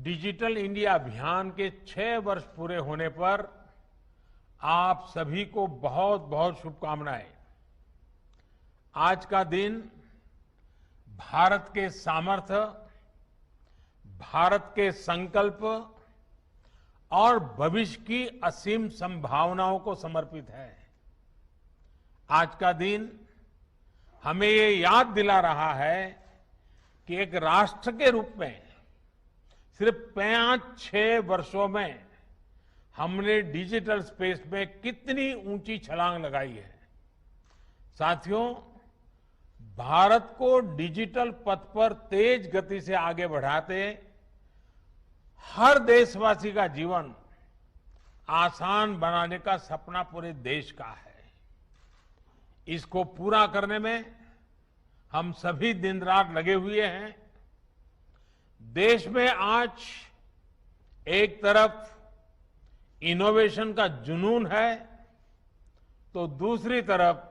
Digital India अभियान के 6 वर्ष पूरे होने पर आप सभी को बहुत बहुत शुभकामनाएं। आज का दिन भारत के सामर्थ्य, भारत के संकल्प और भविष्य की असीम संभावनाओं को समर्पित है। आज का दिन हमें ये याद दिला रहा है कि एक राष्ट्र के रूप में सिर्फ 5-6 वर्षों में हमने डिजिटल स्पेस में कितनी ऊंची छलांग लगाई है। साथियों, भारत को डिजिटल पथ पर तेज गति से आगे बढ़ाते हर देशवासी का जीवन आसान बनाने का सपना पूरे देश का है। इसको पूरा करने में हम सभी दिन रात लगे हुए हैं। देश में आज एक तरफ इनोवेशन का जुनून है, तो दूसरी तरफ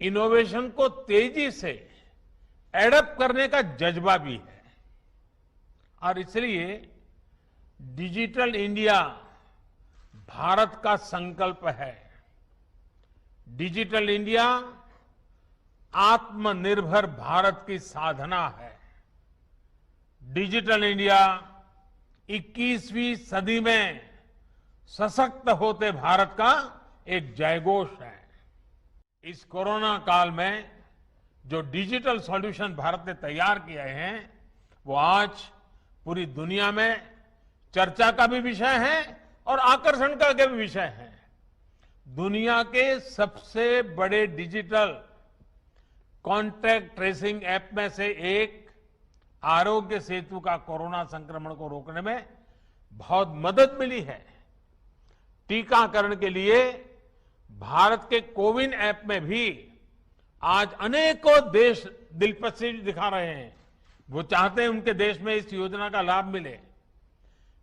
इनोवेशन को तेजी से एडप्ट करने का जज्बा भी है। और इसलिए डिजिटल इंडिया भारत का संकल्प है। डिजिटल इंडिया आत्मनिर्भर भारत की साधना है। डिजिटल इंडिया 21वीं सदी में सशक्त होते भारत का एक जयघोष है। इस कोरोना काल में जो डिजिटल सॉल्यूशन भारत ने तैयार किए हैं, वो आज पूरी दुनिया में चर्चा का भी विषय है और आकर्षण का भी विषय है। दुनिया के सबसे बड़े डिजिटल कॉन्टैक्ट ट्रेसिंग ऐप में से एक आरोग्य सेतु का कोरोना संक्रमण को रोकने में बहुत मदद मिली है। टीकाकरण के लिए भारत के कोविन ऐप में भी आज अनेकों देश दिलचस्पी दिखा रहे हैं। वो चाहते हैं उनके देश में इस योजना का लाभ मिले।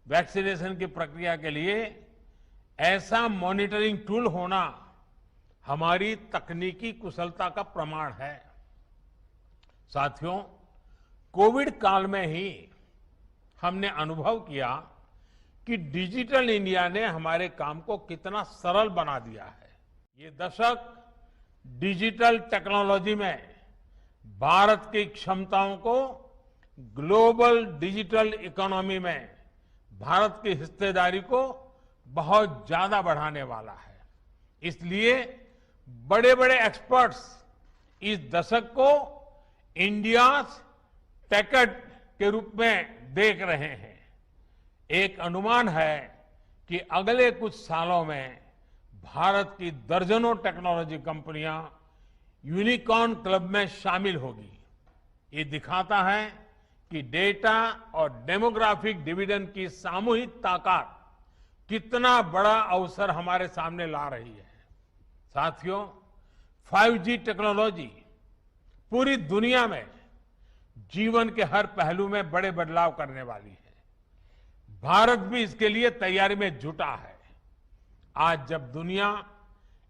वैक्सीनेशन की प्रक्रिया के लिए ऐसा मॉनिटरिंग टूल होना हमारी तकनीकी कुशलता का प्रमाण है। साथियों, कोविड काल में ही हमने अनुभव किया कि डिजिटल इंडिया ने हमारे काम को कितना सरल बना दिया है। ये दशक डिजिटल टेक्नोलॉजी में भारत की क्षमताओं को ग्लोबल डिजिटल इकोनॉमी में भारत की हिस्सेदारी को बहुत ज्यादा बढ़ाने वाला है। इसलिए बड़े बड़े एक्सपर्ट्स इस दशक को इंडिया टेकड के रूप में देख रहे हैं। एक अनुमान है कि अगले कुछ सालों में भारत की दर्जनों टेक्नोलॉजी कंपनियां यूनिकॉर्न क्लब में शामिल होगी। ये दिखाता है कि डेटा और डेमोग्राफिक डिविडेंड की सामूहिक ताकत कितना बड़ा अवसर हमारे सामने ला रही है। साथियों, 5G टेक्नोलॉजी पूरी दुनिया में जीवन के हर पहलू में बड़े बदलाव करने वाली है। भारत भी इसके लिए तैयारी में जुटा है। आज जब दुनिया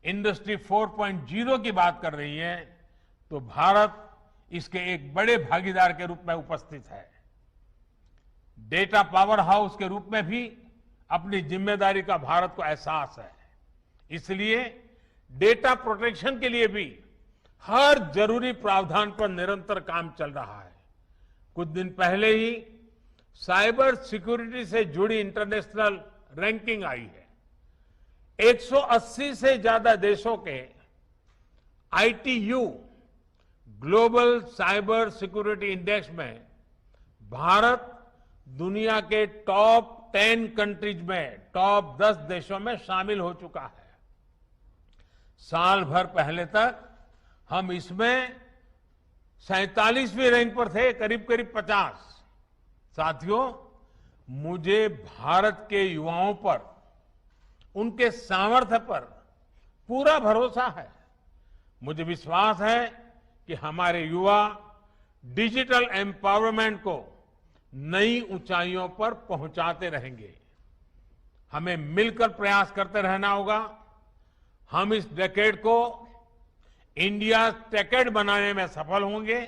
इंडस्ट्री 4.0 की बात कर रही है, तो भारत इसके एक बड़े भागीदार के रूप में उपस्थित है। डेटा पावर हाउस के रूप में भी अपनी जिम्मेदारी का भारत को एहसास है। इसलिए डेटा प्रोटेक्शन के लिए भी हर जरूरी प्रावधान पर निरंतर काम चल रहा है। कुछ दिन पहले ही साइबर सिक्योरिटी से जुड़ी इंटरनेशनल रैंकिंग आई है। 180 से ज्यादा देशों के ITU global cyber security index में भारत दुनिया के टॉप 10 कंट्रीज में टॉप 10 देशों में शामिल हो चुका है। साल भर पहले तक हम इसमें 47वीं रैंक पर थे, करीब करीब 50। साथियों, मुझे भारत के युवाओं पर, उनके सामर्थ्य पर पूरा भरोसा है। मुझे विश्वास है कि हमारे युवा डिजिटल एम्पावरमेंट को नई ऊंचाइयों पर पहुंचाते रहेंगे। हमें मिलकर प्रयास करते रहना होगा। हम इस डेकेड को इंडिया टेकेड बनाने में सफल होंगे